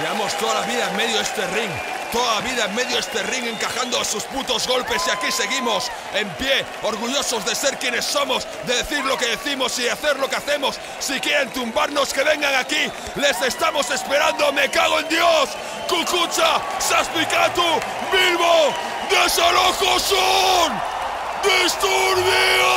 Llevamos toda la vida en medio de este ring. Toda la vida en medio de este ring encajando sus putos golpes, y aquí seguimos en pie, orgullosos de ser quienes somos, de decir lo que decimos y hacer lo que hacemos. Si quieren tumbarnos, que vengan aquí, les estamos esperando. Me cago en Dios. Kukucha, Saspicatu, Bilbo, Desalojo son Disturbio.